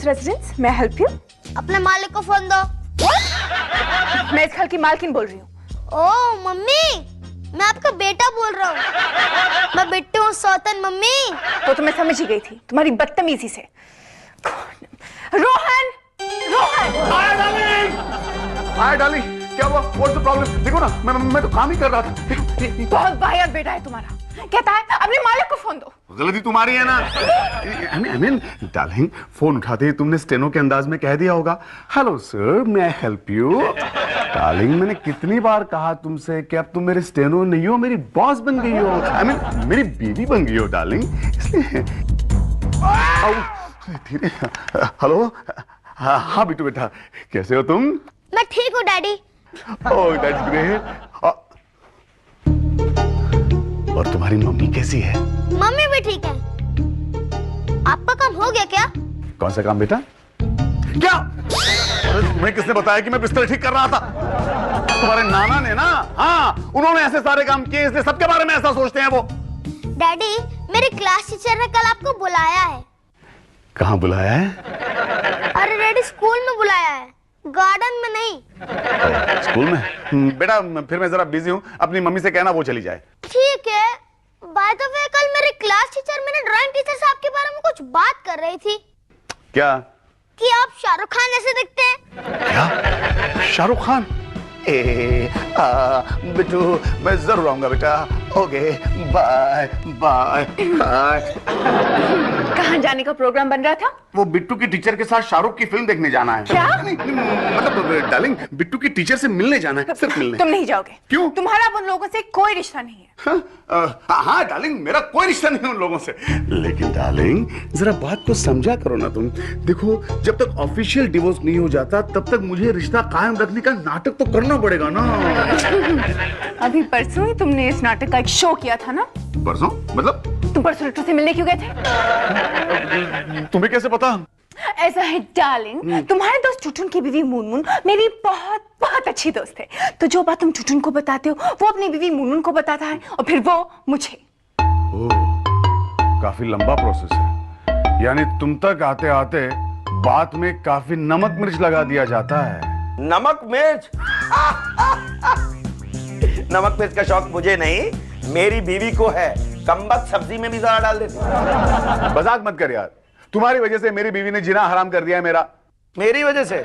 residence? May I help you? अपने मालिक को फोन दो। मैं इस घर की मालकिन बोल रही हूँ। ओह मम्मी, मैं आपका बेटा बोल रहा हूँ। मैं बिट्टू हूँ, सौतन मम्मी। तो मैं समझ ही गई थी तुम्हारी बदतमीजी से। रोहन, रोहन। हाय डार्लिंग, क्या हुआ? What's the problem? देखो ना, मैं तो काम ही कर रहा था। बहुत वाहियात बेटा है तुम्हारा। कहता है अपने मालिक को फोन दो। गलती तुम्हारी है ना। I mean, डार्लिंग, फोन उठाते ही तुमने स्टेनो के अंदाज में कह दिया होगा, hello sir, may I help you? Darling, मैंने कितनी बार कहा तुमसे कि अब तुम मेरे स्टेनो नहीं हो, मेरी बॉस बन गई हो। I mean, मेरी बीवी बन गई हो डार्लिंग, इसलिए। धीरे। हेलो, हाँ बिट्टू बेटा, कैसे हो तुम? मैं ठीक हूँ डैडी। Oh that's great. और तुम्हारी मम्मी कैसी है? मम्मी भी ठीक है। आपका काम हो गया क्या? कौन सा काम बेटा? क्या? तुम्हें किसने बताया कि मैं बिस्तर ठीक कर रहा था? तुम्हारे नाना ने ना, हाँ, उन्होंने ऐसे सारे काम किए, इसलिए सबके बारे में ऐसा सोचते हैं वो। डैडी, मेरी क्लास टीचर ने कल आपको बुलाया है। कहाँ बुलाया है? अरे डैडी, स्कूल में बुलाया है, गार्डन में नहीं। स्कूल में? बेटा फिर मैं जरा बिजी हूँ, अपनी मम्मी से कहना वो चली जाए। ठीक है। बाय द वे, कल मेरी क्लास टीचर मेरे ड्राइंग टीचर साहब के बारे में कुछ बात कर रही थी। क्या? कि आप शाहरुख खान जैसे दिखते हैं। क्या? शाहरुख खान? बिट्टू, मैं जरूर आऊंगा बेटा। Okay, bye bye bye. कहाँ जाने का प्रोग्राम बन रहा था? वो बिट्टू की टीचर के साथ शाहरुख की फिल्म देखने जाना है। क्या? मतलब डार्लिंग, बिट्टू की टीचर से मिलने जाना है, सिर्फ मिलने। तुम नहीं जाओगे। क्यों? तुम्हारा उन लोगों से कोई रिश्ता नहीं है। हाँ डार्लिंग, मेरा कोई रिश्ता नहीं उन लोगों से। लेकिन डार्लिंग, जरा बात को समझा करो ना तुम। देखो, जब तक ऑफिशियल डिवोर्स नहीं हो जाता, तब तक मुझे रिश्ता कायम रखने का नाटक तो करना पड़ेगा ना। अभी परसों ही तुमने इस नाटक का एक शो किया था ना? परसों? मतलब? तुम परसों रिट्टू से मिलने क्यों गए थे? तुम्हें कैसे पता? ऐसा है डार्लिंग, तुम्हारे दोस्त टुटुन की बीवी मुनमुन मेरी बहुत बहुत अच्छी दोस्त है। तो जो बात तुम टुटुन को बताते हो, वो अपनी बीवी मुनमुन को बताता है, और फिर वो मुझे। काफी लंबा प्रोसेस है। यानी तुम तक आते आते बात में काफी नमक मिर्च लगा दिया जाता है। नमक मिर्च? नमक मिर्च का शौक मुझे नहीं, मेरी बीवी को है। कमबख्त सब्जी में भी जरा डाल देती। मजाक मत कर यार, तुम्हारी वजह से मेरी बीवी ने जीना हराम कर दिया है मेरा। मेरी वजह से?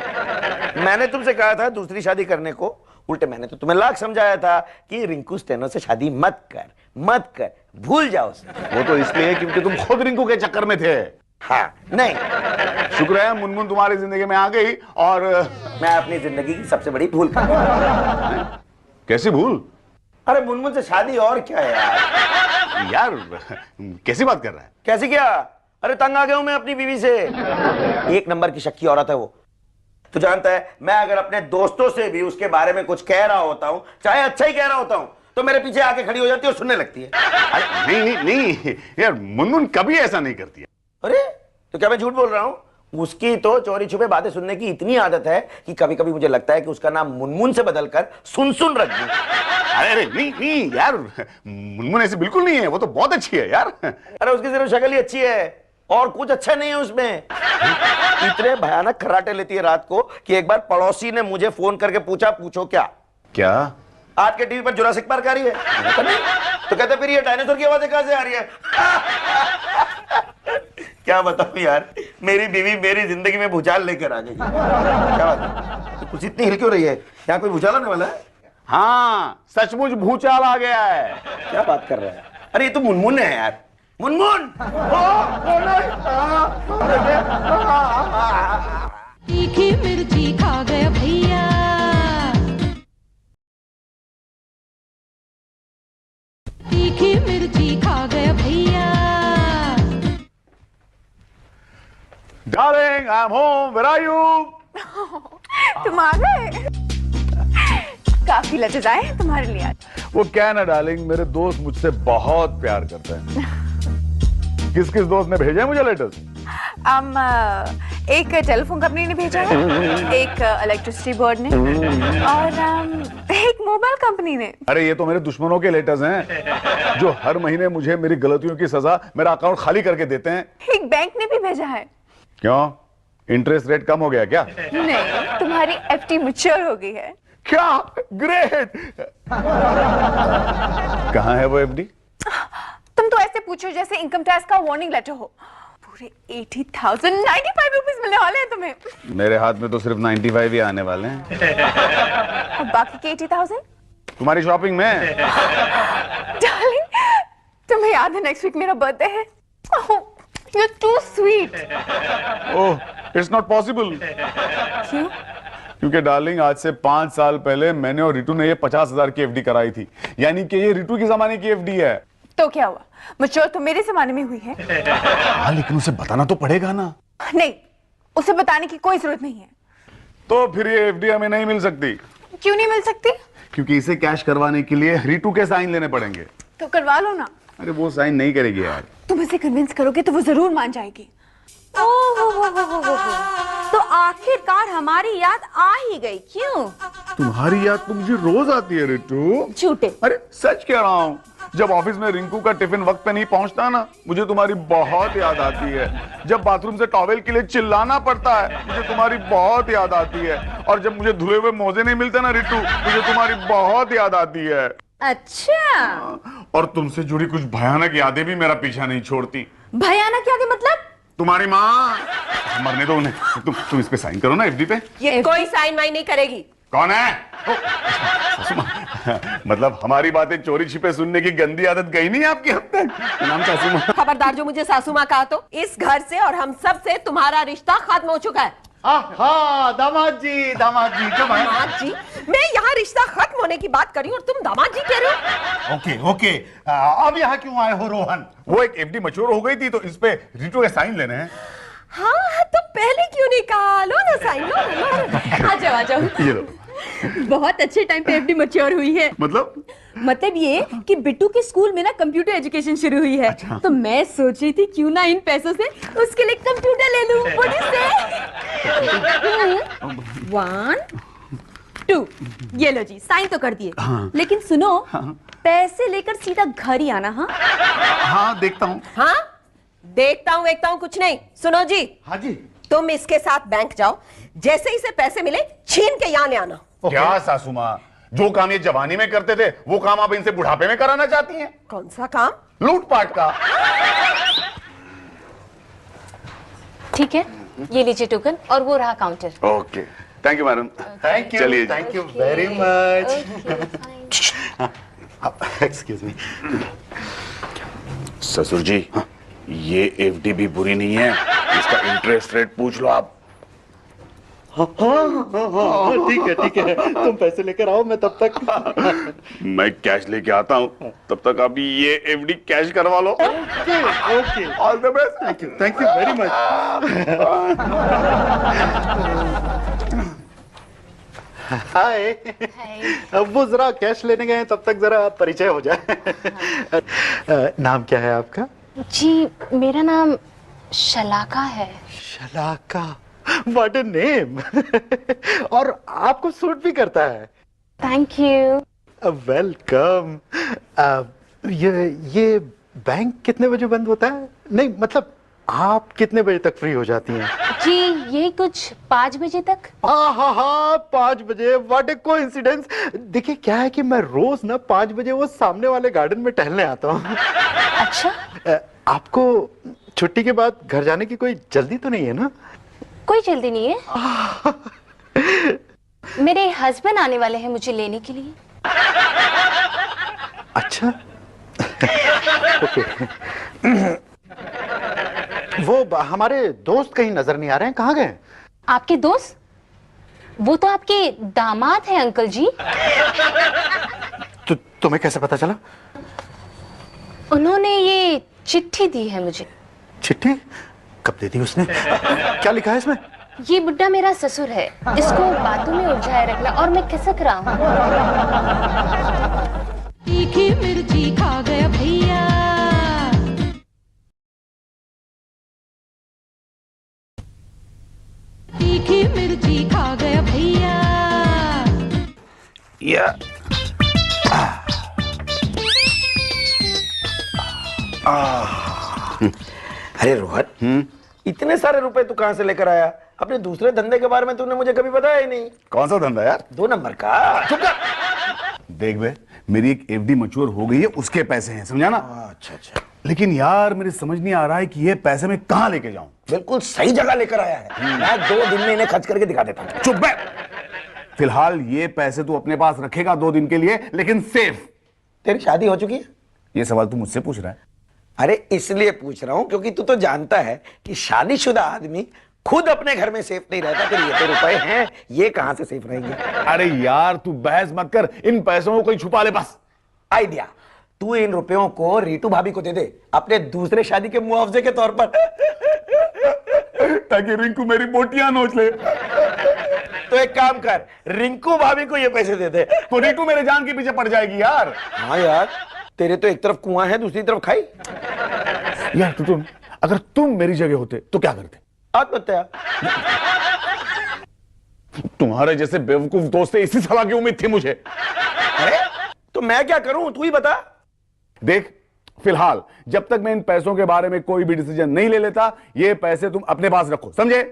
मैंने तुमसे कहा था दूसरी शादी करने को, उल्टे मैंने तो तुम्हें लाख समझाया था कि रिंकू स्टेनो से शादी मत कर, भूल जाओ उसे। वो तो इसलिए क्योंकि तुम खुद रिंकू के चक्कर में थे। हाँ, नहीं, शुक्र है मुनमुन तुम्हारी जिंदगी में आ गई, और मैं अपनी जिंदगी की सबसे बड़ी भूल कर गया। कैसी भूल? अरे मुनमुन से शादी और क्या है यार कैसी बात कर रहा है? कैसी क्या? अरे तंग आ गया हूं मैं अपनी बीवी से। एक नंबर की शक्की औरत है वो। तो जानता है, मैं अगर अपने दोस्तों से भी उसके बारे में कुछ कह रहा होता हूं, चाहे अच्छा ही कह रहा होता हूं, तो मेरे पीछे आके खड़ी हो जाती है और सुनने लगती है। नहीं यार, मुनमुन कभी ऐसा नहीं करती है। अरे तो क्या मैं झूठ बोल रहा हूं? उसकी तो चोरी छुपे बातें सुनने की इतनी आदत है कि कभी कभी मुझे लगता है कि उसका नाम मुनमुन से बदलकर सुन रख दूं। अरे नहीं यार, मुनमुन ऐसी बिल्कुल नहीं है, वो तो बहुत अच्छी है यार। अरे उसकी सिर्फ शक्ल ही अच्छी है, और कुछ अच्छा नहीं है उसमें। इतने भयानक खर्राटे लेती है रात को कि एक बार पड़ोसी ने मुझे फोन करके पूछा, पूछो क्या आपके टीवी पर जुरासिक पार्क आ रही है? तो कहते फिर ये डायनासोर की आवाजें कहां से आ रही है? क्या बताऊं यार, मेरी बीवी मेरी जिंदगी में भूचाल लेकर आ गई। क्या बात है? कुछ इतनी हिल क्यों रही है? यहाँ कोई भूचाल आने वाला है? हाँ, सचमुच भूचाल आ गया है। क्या बात कर रहा है? अरे ये तो मुनमुन है यार। मुनमुन! तीखी मिर्ची खा गए भैया, तीखी मिर्ची खा गए भैया। Darling, I'm home. Where are you? तुम आ गए। काफी लज्जाए हैं तुम्हारे लिए आज। वो क्या है ना डार्लिंग, मेरे दोस्त मुझसे बहुत प्यार करते हैं। किस दोस्त ने भेजा है मुझे लेटर्स? एक टेलीफोन कंपनी ने भेजा है, एक इलेक्ट्रिसिटी बोर्ड ने, और एक मोबाइल कंपनी ने। अरे ये तो मेरे दुश्मनों के लेटर्स हैं, जो हर महीने मुझे मेरी गलतियों की सजा मेरा अकाउंट खाली करके देते हैं। एक बैंक ने भी भेजा है। क्यों? इंटरेस्ट रेट कम हो गया क्या? नहीं, तुम्हारी एफडी मैच्योर हो गई है। क्या? ग्रेट। कहाँ है वो एफडी? तुम तो ऐसे पूछो जैसे इनकम टैक्स का वार्निंग लेटर हो। पूरे 80,000 95 रुपीस मिलने वाले हैं तुम्हें। मेरे हाथ में तो सिर्फ 95 ही आने वाले हैं। और बाकी के 80,000 तुम्हारी शॉपिंग में। डार्लिंग, तुम्हें याद है नेक्स्ट वीक मेरा बर्थडे है? You are too sweet. Oh, it's not possible. क्यों? क्योंकि डार्लिंग, आज से 5 साल पहले मैंने और रितु ने ये 50,000 की एफडी कराई थी, यानी कि ये रितु के जमाने की एफडी है। तो क्या हुआ? मैच्योर तो मेरे जमाने में हुई है। हाँ, लेकिन उसे बताना तो पड़ेगा ना। नहीं, उसे बताने की कोई जरूरत नहीं है। तो फिर ये एफडी हमें नहीं मिल सकती। क्यों नहीं मिल सकती? क्योंकि इसे कैश करवाने के लिए रितु के साइन लेने पड़ेंगे। तो करवा लो ना। अरे वो साइन नहीं करेगी यार। तुम इसे कन्विंस करोगे तो वो जरूर मान जाएगी। तो आखिरकार हमारी याद आ ही गई। क्यों? तुम्हारी याद तो मुझे रोज आती है रितु। झूठे। अरे सच कह रहा हूँ, जब ऑफिस में रिंकू का टिफिन वक्त पे नहीं पहुंचता ना, मुझे तुम्हारी बहुत याद आती है। जब बाथरूम से टॉवेल के लिए चिल्लाना पड़ता है, मुझे तुम्हारी बहुत याद आती है। और जब मुझे धुले हुए मोजे नहीं मिलते ना रितु, मुझे तुम्हारी बहुत याद आती है। अच्छा, और तुमसे जुड़ी कुछ भयानक यादें भी मेरा पीछा नहीं छोड़ती। भयानक यादें मतलब? तुम्हारी माँ। मरने दो उन्हें। तुम इस पे साइन करो ना एफडी पे। ये कोई साइन वाइन नहीं करेगी। कौन है? सासू माँ। मतलब हमारी बातें चोरी छिपे सुनने की गंदी आदत गई नहीं आपकी अब तक? नाम सासू माँ। खबरदार, जो मुझे सासू माँ कहा तो इस घर से और हम सब से तुम्हारा रिश्ता खत्म हो चुका है। हाँ, दामाद जी कब आए? दामाद जी? मैं यहाँ रिश्ता खत्म होने की बात कर रही हूँ और तुम दामाद जी कह रहे हो? ओके ओके, अब यहाँ क्यों आए हो रोहन? वो एक एफडी मैच्योर हो गई थी, तो इस पे रितु के साइन लेने हैं। हाँ, तो पहले क्यों नहीं कहा? लो ना साइन, लो। आ जाओ आ जाओ। ये लो। बहुत अच्छे टाइम पे एफडी मैच्योर हुई है। मतलब ये कि बिट्टू के स्कूल में ना कंप्यूटर एजुकेशन शुरू हुई है। अच्छा। तो मैं सोच रही थी क्यों ना इन पैसों से उसके लिए कंप्यूटर ले लूं। What do you say? 1 2 ये लो जी, साइन तो कर दिए। हाँ। लेकिन सुनो, पैसे लेकर सीधा घर ही आना। हाँ हाँ, देखता हूँ। हाँ, देखता हूँ कुछ नहीं। सुनो जी, हाँ जी। तुम इसके साथ बैंक जाओ, जैसे ही से पैसे मिले छीन के यहाँ ले आना। क्या सासू माँ, जो काम ये जवानी में करते थे वो काम आप इनसे बुढ़ापे में कराना चाहती हैं? कौन सा काम? लूटपाट का। ठीक है, ये लीजिए टोकन और वो रहा counter. Okay, thank you madam. चलिए। Thank you very much. Excuse me. ससुर जी, ये एफडी भी बुरी नहीं है, इसका इंटरेस्ट रेट पूछ लो आप। हाँ, ठीक है, तुम पैसे लेकर आओ, मैं तब तक मैं कैश लेके आता हूँ, तब तक आप ये एफडी कैश करवा लो। Okay, all the best. Thank you very much. Hi. अब वो जरा कैश लेने गए हैं, तब तक जरा परिचय हो जाए। नाम क्या है आपका? जी, मेरा नाम शलाका है। शलाका, व्हाट अ नेम। और आपको सूट भी करता है। Thank you. वेलकम। ये बैंक कितने बजे बंद होता है? नहीं मतलब आप कितने बजे तक फ्री हो जाती हैं? जी, यही कुछ 5 बजे तक। हाँ, 5 बजे, व्हाट ए कोइंसिडेंस। देखिए क्या है कि मैं रोज ना 5 बजे वो सामने वाले गार्डन में टहलने आता हूँ। अच्छा, आपको छुट्टी के बाद घर जाने की कोई जल्दी तो नहीं है ना? कोई जल्दी नहीं है। मेरे हस्बैंड आने वाले हैं मुझे लेने के लिए। अच्छा। ओके। वो हमारे दोस्त कहीं नजर नहीं आ रहे हैं, कहाँ गए? आपके दोस्त? वो तो आपके दामाद हैं अंकल जी। तो तुम्हें कैसे पता चला? उन्होंने ये चिट्ठी दी है मुझे। चिट्ठी? कब दे दी उसने? क्या लिखा है इसमें? ये बुड्ढा मेरा ससुर है, इसको बातों में उलझाए रखना, और मैं खिसक रहा हूँ। तीखी मिर्ची खा गया भैया। तीखी मिर्ची खा गया भैया। या अरे रोहन, इतने सारे रुपए तू कहां से लेकर आया? अपने दूसरे धंधे के बारे में तूने मुझे कभी बताया ही नहीं। कौन सा धंधा यार? 2 नंबर का। चुप कर। देख बे, मेरी एक एफडी मैच्योर हो गई है, उसके पैसे हैं, समझा ना? अच्छा अच्छा। लेकिन यार मेरे समझ नहीं आ रहा है कि ये पैसे मैं कहाँ लेके जाऊं। बिल्कुल सही जगह लेकर आया है। मैं 2 दिन में इन्हें खर्च करके दिखा देता हूँ। चुप बे। फिलहाल ये पैसे तू अपने पास रखेगा 2 दिन के लिए, लेकिन सेफ। तेरी शादी हो चुकी है? ये सवाल तू मुझसे पूछ रहा है? अरे इसलिए पूछ रहा हूं क्योंकि तू तो जानता है कि शादीशुदा आदमी खुद अपने घर में सेफ नहीं रहता। फिर ये तो रुपए हैं, ये कहां से सेफ रहेंगे? अरे यार तू बहस मत कर, इन पैसों को कोई छुपा ले बस। आइडिया, तू इन रुपयों को रीटू भाभी को दे दे अपने दूसरे शादी के मुआवजे के तौर पर, ताकि रिंकू मेरी बोटियां नोच ले। तो एक काम कर, रिंकू भाभी को ये पैसे दे दे। तो रिंकू मेरे जान के पीछे पड़ जाएगी यार। हाँ यार, तेरे तो एक तरफ कुआं है, दूसरी तरफ खाई। यार तुम अगर तुम मेरी जगह होते तो क्या करते? आत्महत्या। तुम्हारे जैसे बेवकूफ दोस्त से इसी सलाह की उम्मीद थी मुझे। अरे तो मैं क्या करूं, तू ही बता। देख, फिलहाल जब तक मैं इन पैसों के बारे में कोई भी डिसीजन नहीं ले लेता, ये पैसे तुम अपने पास रखो, समझे?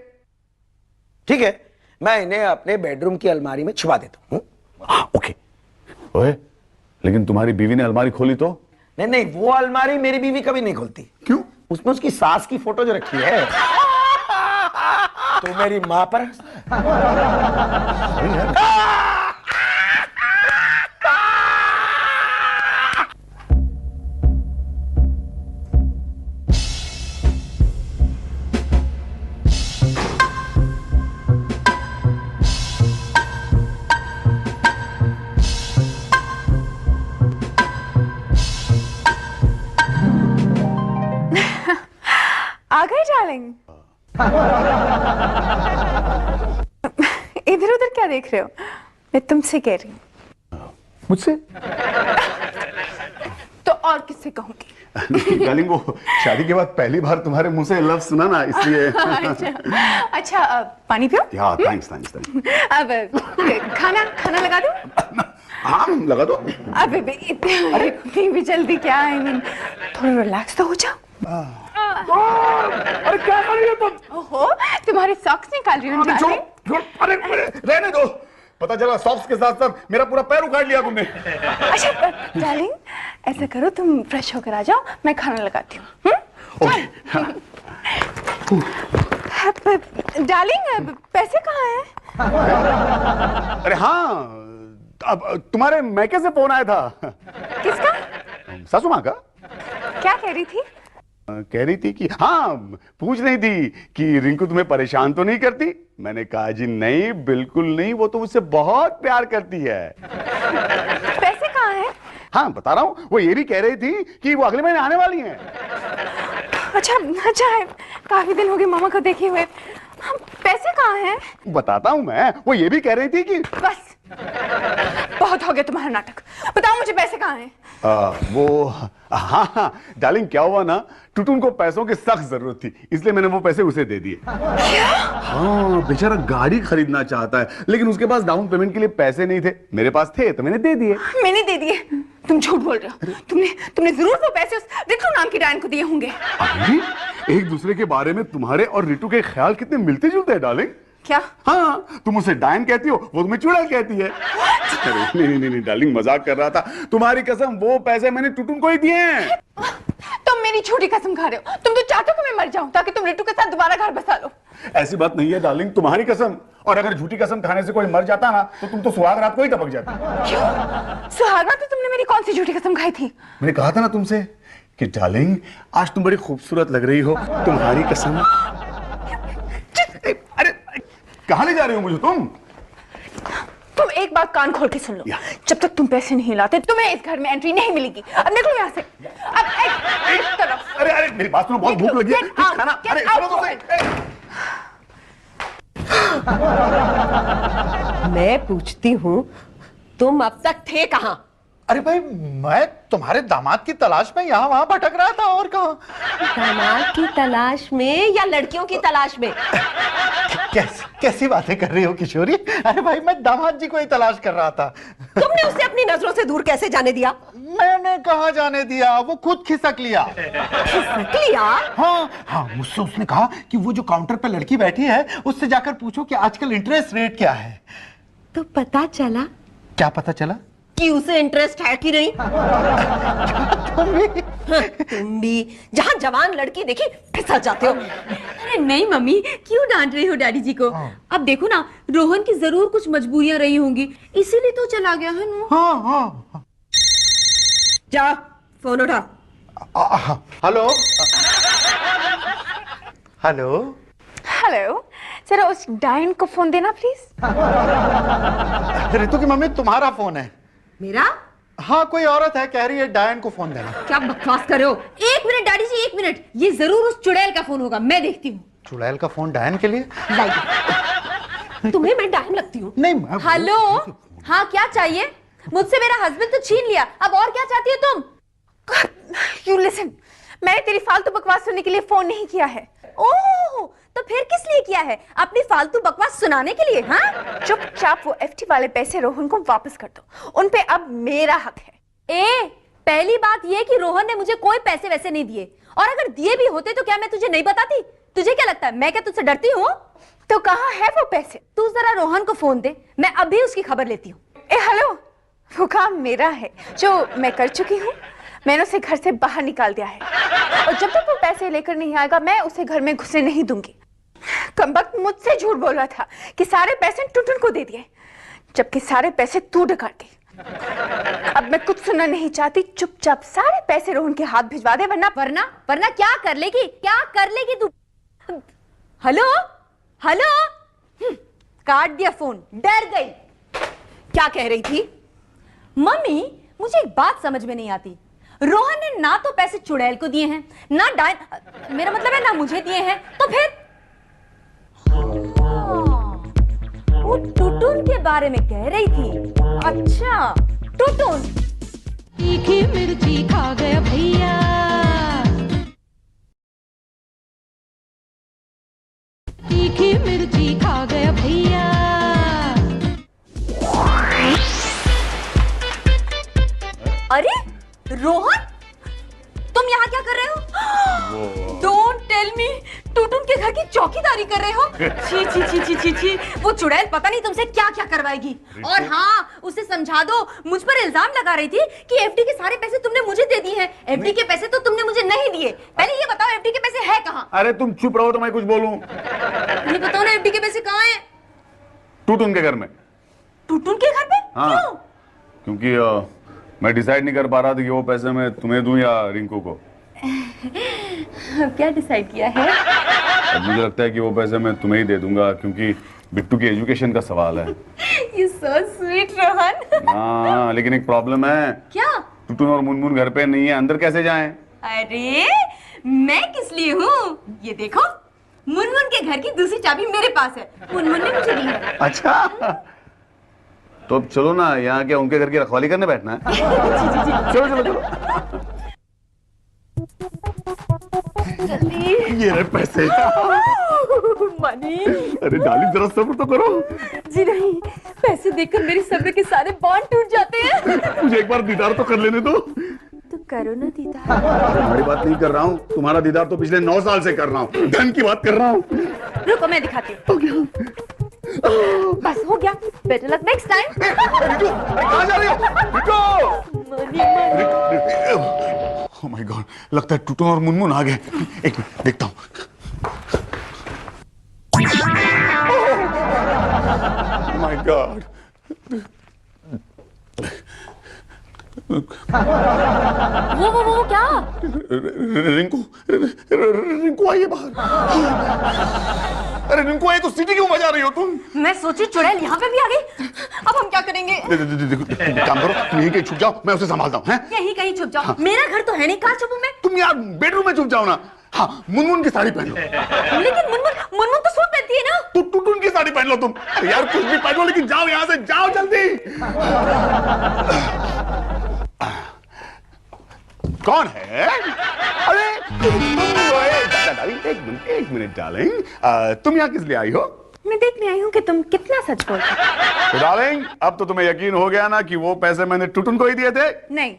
ठीक है, मैं इन्हें अपने बेडरूम की अलमारी में छुपा देता हूं। ओके। ओए, लेकिन तुम्हारी बीवी ने अलमारी खोली तो? नहीं नहीं, वो अलमारी मेरी बीवी कभी नहीं खोलती। क्यों? उसमें उसकी सास की फोटो जो रखी है। तो मेरी मां पर आ गए डार्लिंग? इधर उधर क्या देख रहे हो? मैं तुमसे कह रही हूँ। मुझसे? तो और किससे कहूंगी? डार्लिंग, वो शादी के बाद पहली बार तुम्हारे मुंह से लफ्ज सुना ना, इसलिए। अच्छा, पानी पियो? या थैंक्स थैंक्स थैंक्स। अब खाना लगा दूं? हाँ लगा दो। अब इतनी भी जल्दी क्या है? थोड़ा रिलैक्स तो हो जाओ। अरे क्या कर रही हो तुम? ओहो, तुम्हारे सॉक्स निकाल रही हूँ डार्लिंग। अरे रहने दो, पता चला सॉक्स के साथ साथ मेरा पूरा पैर उखाड़ लिया तुमने। अच्छा डार्लिंग, ऐसा करो तुम फ्रेश होकर आ जाओ, मैं खाना लगाती हूँ। डार्लिंग, पैसे कहाँ हैं? अरे हाँ, अब तुम्हारे मैके से फोन आया था। किसका? सासू माँ का। क्या कह रही थी? कह रही थी कि हाँ, पूछ रही थी कि रिंकू तुम्हें परेशान तो नहीं करती। मैंने कहा जी नहीं, बिल्कुल नहीं, वो तो मुझसे बहुत प्यार करती है। पैसे कहाँ हैं? हाँ बता रहा हूँ, वो ये भी कह रही थी कि वो अगले महीने आने वाली हैं। अच्छा है, काफी दिन हो गए मामा को देखे हुए। पैसे कहाँ हैं? बताता हूँ मैं, वो ये भी कह रही थी कि बस बहुत हो गया तुम्हारा नाटक, बताओ मुझे पैसे कहाँ हैं? हाँ डार्लिंग, क्या हुआ ना, टुटुन को पैसों की सख्त जरूरत थी, इसलिए मैंने वो पैसे उसे दे दिए। हाँ बेचारा गाड़ी खरीदना चाहता है, लेकिन उसके पास डाउन पेमेंट के लिए पैसे नहीं थे। मेरे पास थे तो मैंने दे दिए। मैंने दे दिए? तुम झूठ बोल रहे हो। तुमने जरूर वो पैसे उस रितु नाम की डायन को दिए होंगे। अरे एक दूसरे के बारे में तुम्हारे और रितु के ख्याल कितने मिलते जुलते हैं डार्लिंग। क्या? हाँ, तुम उसे डायन कहती हो, वो तुम्हें चुड़ैल कहती है। अरे नहीं डार्लिंग, मजाक कर रहा था। तुम्हारी कसम, वो पैसे मैंने टुटुन को ही दिए हैं। तुम मेरी झूठी कसम खा रहे हो। तुम तो चाहते हो कि मैं मर जाऊं ताकि तुम रितु के साथ दोबारा घर बसा लो। ऐसी बात नहीं है डार्लिंग, तुम्हारी कसम। और अगर झूठी कसम खाने से कोई मर जाता ना, तो तुम तो सुहाग रात को ही टपक जाती। क्यों? सुहाग रात में तुमने मेरी कौन सी झूठी कसम खाई थी? मैंने कहा था ना तुमसे कि डार्लिंग, आज तुम बड़ी खूबसूरत लग रही हो, तुम्हारी कसम। अरे कहां ले जा रही हो मुझे तुम एक बात कान खोल के सुन लो, जब तक तुम पैसे नहीं लाते तुम्हें इस घर में एंट्री नहीं मिलेगी। अब निकलो यहाँ से। अब एक तरफ। अरे मेरी बात सुनो, बहुत भूख लगी है, कुछ खाना। अरे सुनो तो सही। मैं पूछती हूँ, तुम अब तक थे कहाँ? अरे भाई, मैं तुम्हारे दामाद की तलाश में यहाँ वहां भटक रहा था, और कहाँ? दामाद की तलाश में या लड़कियों की तलाश में? कैसी बातें कर रही हो किशोरी? अरे भाई, मैं दामाद जी को ही तलाश कर रहा था। तुमने उसे अपनी नजरों से दूर कैसे जाने दिया? मैंने कहा जाने दिया, वो खुद खिसक लिया। खिसक लिया? हाँ हाँ, मुझसे उसने कहा कि वो जो काउंटर पे लड़की बैठी है उससे जाकर पूछो कि आजकल इंटरेस्ट रेट क्या है। तो पता चला? क्या पता चला? कि उसे इंटरेस्ट है कि नहीं। तुम भी जहां जवान लड़की देखी फिसल जाते हो। अरे नहीं मम्मी, क्यों डांट रही हो डैडी जी को? अब देखो ना, रोहन की जरूर कुछ मजबूरियां रही होंगी, इसीलिए तो चला गया है ना। हाँ हाँ। जा फोन उठा। हेलो हेलो हेलो, जरा उस डायन को फोन देना प्लीज। रितु की मम्मी, तुम्हारा फोन है। मेरा? हाँ, कोई औरत है, कह रही है डायन को फोन देना। क्या बकवास कर रहे हो? एक मिनट डैडी जी, एक मिनट, ये जरूर उस चुड़ैल का फोन होगा, मैं देखती हूँ। चुड़ैल का फोन डायन के लिए? तुम्हें मैं डायन लगती हूँ? नहीं। हेलो, हाँ क्या चाहिए? मुझसे मेरा हस्बैंड तो छीन लिया, अब और क्या चाहती हो तुम? यू लिसन, मैंने तेरी फालतू बकवास सुनने के लिए फोन नहीं किया है। ओह, तो फिर किस लिए किया है? अपनी फालतू बकवास सुनाने के लिए? हाँ, चुपचाप वो एफटी वाले पैसे रोहन को वापस कर दो, उन पे अब मेरा हक है। पहली बात ये कि रोहन ने मुझे कोई पैसे वैसे नहीं दिए, और अगर दिए भी होते तो क्या मैं तुझे नहीं बताती? तुझे क्या लगता है मैं क्या तुझसे डरती हूँ? तो कहाँ है वो पैसे? तू जरा रोहन को फोन दे, मैं अभी उसकी खबर लेती हूँ। हेलो, वो काम मेरा है जो मैं कर चुकी हूँ। मैंने उसे घर से बाहर निकाल दिया है, और जब तक वो पैसे लेकर नहीं आएगा मैं उसे घर में घुसने नहीं दूंगी। कमबख्त मुझसे झूठ बोल रहा था कि सारे पैसे टुटुन को दे दिए, जबकि सारे पैसे तू डकाती। अब मैं कुछ सुनना नहीं चाहती, चुपचाप सारे पैसे रोहन के हाथ भिजवा दे, वरना क्या कर लेगी? क्या कर लेगी तू? हेलो हेलो, काट दिया फोन, डर गई। क्या कह रही थी? मम्मी, मुझे एक बात समझ में नहीं आती, रोहन ने ना तो पैसे चुड़ैल को दिए हैं, ना डायन, मेरा मतलब है ना मुझे दिए हैं, तो फिर वो टुटुन के बारे में कह रही थी। अच्छा, टुटुन। तीखी मिर्ची खा गया भैया, तीखी मिर्ची खा गया भैया। अरे रोहन, तुम यहाँ क्या कर रहे हो? डोंट टेल मी, टुटुन के घर की चौकीदारी कर रहे हो? छी छी छी छी छी छी, वो चुड़ैल पता नहीं तुमसे क्या क्या करवाएगी। और हाँ, उसे समझा दो, मुझ पर इल्जाम लगा रही थी कि एफडी के सारे पैसे तुमने मुझे दे दिए हैं। एफडी के पैसे तो तुमने मुझे नहीं दिए। पहले ये बताओ एफडी के पैसे है कहाँ? अरे तुम चुप रहो तो मैं कुछ बोलूं। ये बताओ ना, एफडी के पैसे कहाँ हैं? टुटुन के घर में। टुटुन के घर पे? हाँ, क्यों? क्योंकि मैं डिसाइड नहीं कर पा रहा था कि वो पैसे मैं तुम्हें दूं या रिंकू को। क्या डिसाइड किया है? अब मुझे लगता है कि वो पैसे मैं तुम्हें ही दे दूंगा, क्योंकि बिट्टू की एजुकेशन का सवाल है। You so sweet, Rohan. हाँ, लेकिन एक प्रॉब्लम है। क्या? टुटुन और मुनमुन घर पे नहीं है, अंदर कैसे जाएं? अरे मैं किस लिए हूँ? ये देखो, मुनमुन के घर की दूसरी चाबी मेरे पास है, मुनमुन ने मुझे दी है। अच्छा, तो अब चलो ना, यहाँ क्या उनके घर की रखवाली करने बैठना है? चलो चलो चलो। ये रहे पैसे। मनी। अरे डार्लिंग, जरा सब्र तो करो। जी नहीं, पैसे देखकर मेरी सब्र के सारे बॉन्ड टूट जाते हैं। मुझे एक बार दीदार तो कर लेने दो। तो करो ना दीदार। तुम्हारी बात नहीं कर रहा हूँ, तुम्हारा दीदार तो पिछले 9 साल से कर रहा हूँ। धन की बात कर रहा हूँ। रुको, मैं दिखाती हूँ। बस हो गया, बेटर लक नेक्स्ट टाइम। कहाँ जा रही हो? ओह माय गॉड, लगता है टुटुन और मुनमुन आ गए। एक मिनट देखता हूँ। माय गॉड, वो क्या? रिंकू आई है बाहर। अरे रिंकू आई तो सीटी क्यों बजा रही हो तुम? मैं सोची चुड़ैल यहाँ पे भी आ गई, अब हम क्या करेंगे? काम करो, तुम यहीं कहीं छुप जाओ, मैं उसे संभालता हूँ। यहीं कहीं छुप जाओ? हाँ। मेरा घर तो है नहीं, कहाँ छुपूं मैं? तुम यार बेडरूम में छुप जाओ ना। हाँ, मुनमुन की साड़ी पहन लो। लेकिन मुनमुन तो सूट पहनती है ना। तो टुटुन की साड़ी पहन लो तुम। अरे यार कुछ भी पहन लो, लेकिन जाओ यहाँ से, जाओ जल्दी। कौन है? अरे एक मिनट डार्लिंग, तुम यहाँ किस लिए आई हो? मैं देखने आई हूँ कि तुम कितना सच बोलते हो। तो डार्लिंग, अब तो तुम्हें यकीन हो गया ना कि वो पैसे मैंने टुटुन को ही दिए थे? नहीं,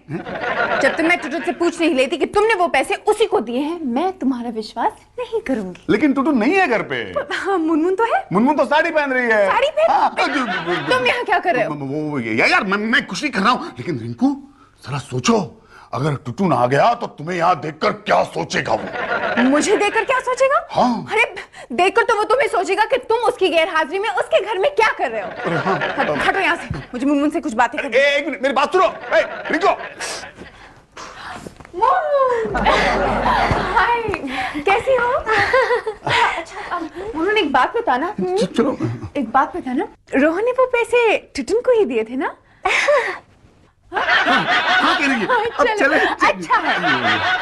जब तक मैं टुटुन से पूछ नहीं लेती कि तुमने वो पैसे उसी को दिए हैं, मैं तुम्हारा विश्वास नहीं करूंगी। लेकिन टुटुन नहीं है घर पे। हाँ, मुनमुन तो है। मुनमुन तो साड़ी पहन रही है। साड़ी पहन? हाँ, तुम यहाँ क्या कर रहे हो? यार मैं कुछ नहीं कर रहा हूँ, लेकिन रिंकू जरा सोचो, अगर टुटुन आ गया तो तुम्हें यहाँ देखकर क्या सोचेगा वो? मुझे देखकर क्या सोचेगा? हाँ। अरे देखकर तो वो तुम्हें सोचेगा कि तुम उसकी गैरहाजिरी में उसके घर में क्या कर रहे हो। हटो यहाँ से, मुझे मुनमुन से कुछ बातें करनी। एक मिनट, मेरी बात सुनो। रिंकू, हाय, कैसी हो? अच्छा, उन्होंने एक बात बताना। चलो, एक बात बताना, रोहन ने वो पैसे टुटुन को ही दिए थे ना? हाँ कह रही है। अब चले।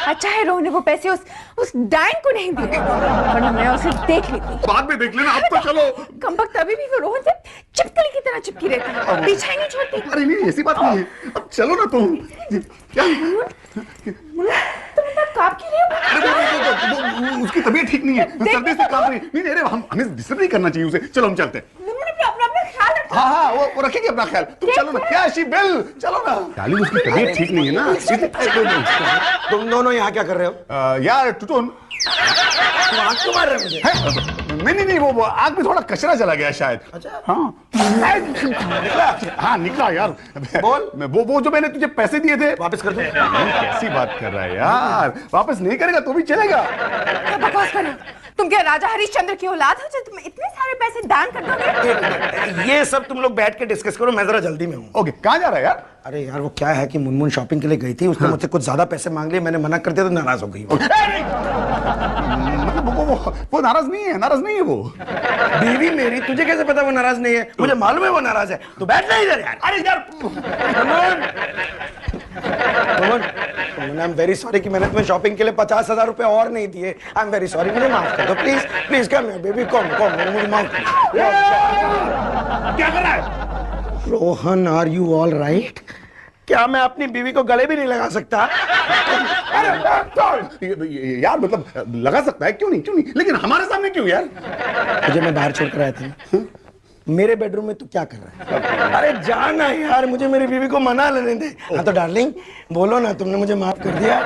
अच्छा है रोहन ने वो पैसे उस डायन को नहीं दिए, वरना मैं उसे देख लेती। बाद में देख लेना, अब तो चलो। कमबख्त अभी भी वो रोहन से चिपकली की तरह चिपकी रहती है, पीछा ही नहीं छोड़ती। अरे नहीं, ऐसी बात नहीं है, अब चलो ना तुम। क्या तुम इतना कांप क्यों रहे हो? उसकी तबीयत ठीक नहीं है, सर्दी से कांप रही है। नहीं, अरे हमें डिस्टर्ब नहीं करना चाहिए उसे। चलो हम चलते हैं। अपना ख्याल रखो। हाँ, वो रखेगी अपना ख्याल। तुम चलो ना। क्या शीबेल, चलो ना। डार्लिंग, उसकी तबीयत ठीक नहीं है ना। तुम दोनों यहाँ क्या कर रहे हो? यार टुटुन, तुम आग क्यों मार रहे हो मुझे? नहीं, वो आग में थोड़ा कचरा चला गया शायद। अच्छा। हाँ हाँ, निकला यार। बोल। वो जो मैंने तुझे पैसे दिए थे, वापस कर दो। कैसी बात कर रहा है यार? वापस नहीं करेगा तो भी चलेगा। क्या बकवास कर रहे हो? तुम क्या राजा हरिश्चंद्र की औलाद हो जो तुम इतने सारे पैसे दान कर दोगे? ये सब तुम लोग बैठ के डिस्कस करो, मैं जरा जल्दी में हूँ। ओके, कहाँ जा रहा है यार? अरे यार, वो क्या है कि मुनमुन शॉपिंग के लिए गई थी, उसने मुझसे कुछ ज्यादा पैसे मांग लिए, मैंने मना कर दिया तो नाराज हो गई वो। मतलब वो नाराज नहीं है वो। बीवी मेरी, तुझे कैसे पता वो नाराज नहीं है? मुझे मालूम है वो नाराज है। तो बैठ ना इधर यार। अरे यार आई एम वेरी सॉरी कि मैंने तुम्हें शॉपिंग के लिए 50,000 रुपए और नहीं दिए। आई एम वेरी सॉरी, मुझे माफ कर दो please. Please come baby, come मुझे माफ कर दो। क्या कर रहा है? Rohan, are you all right? क्या मैं अपनी बीवी को गले भी नहीं लगा सकता? अरे यार, मतलब लगा सकता है, क्यों नहीं, लेकिन हमारे सामने क्यों यार? तुझे मैं बाहर छोड़कर आया था, मेरे बेडरूम में तू क्या कर रहा है? अरे जाना यार, मुझे मेरी बीवी को मना लेने दे। हाँ तो डार्लिंग, बोलो ना, तुमने मुझे माफ कर दिया?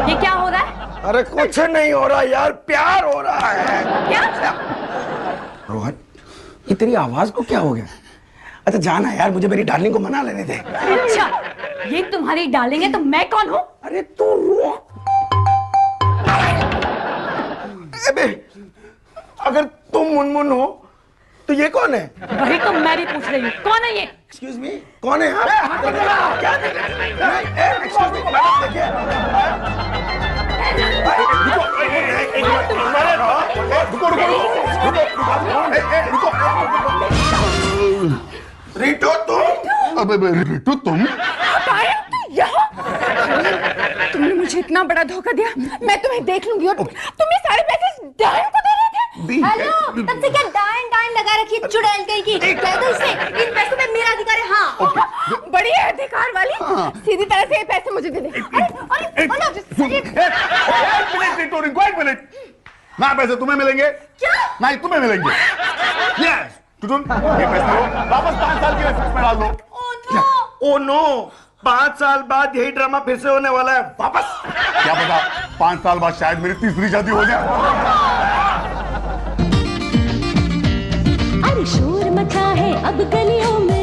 ये क्या हो रहा है? अरे कुछ नहीं हो रहा यार, प्यार हो रहा है। क्या? रोहन, ये तेरी आवाज को क्या हो गया? अच्छा जाना यार, मुझे मेरी डार्लिंग को मना लेने दे। अच्छा, ये तुम्हारी डार्लिंग है तो मैं कौन हूँ? अरे तू रो। अबे, अगर तुम मुनमुन हो तो ये कौन है? वही तो मैं भी पूछ रही हूँ, कौन है ये? एक्सक्यूज मी, कौन है आप? क्या देख रहे हैं? एक्सक्यूज मी, देखिए। रिटू तुम? अबे रिटू तुम? यहाँ? तुमने मुझे इतना बड़ा धोखा दिया, मैं तुम्हें देख लूंगी। और तुम ये सारे पैसे डायन को दे रहे थे? हेलो, तब से क्या डायन लगा रखी है चुड़ैल कहीं की? कह दो इसे, इन पैसों में मेरा अधिकार है। हाँ, बड़ी है अधिकार वाली। सीधी तरह से ये पैसे मुझे दे दे। एक मिनट, ना पैसे तुम्हें मिलेंगे। क्या? नहीं, तुम्हें मिलेंगे। यस टुटुन, ये पैसे लो, वापस 5 साल के लिए फिक्स में डाल दो। ओ नो, 5 साल बाद यही ड्रामा फिर से होने वाला है। वापस क्या पता 5 साल बाद शायद मेरी तीसरी शादी हो जाए। अरे शोर मचा है अब गलियों में।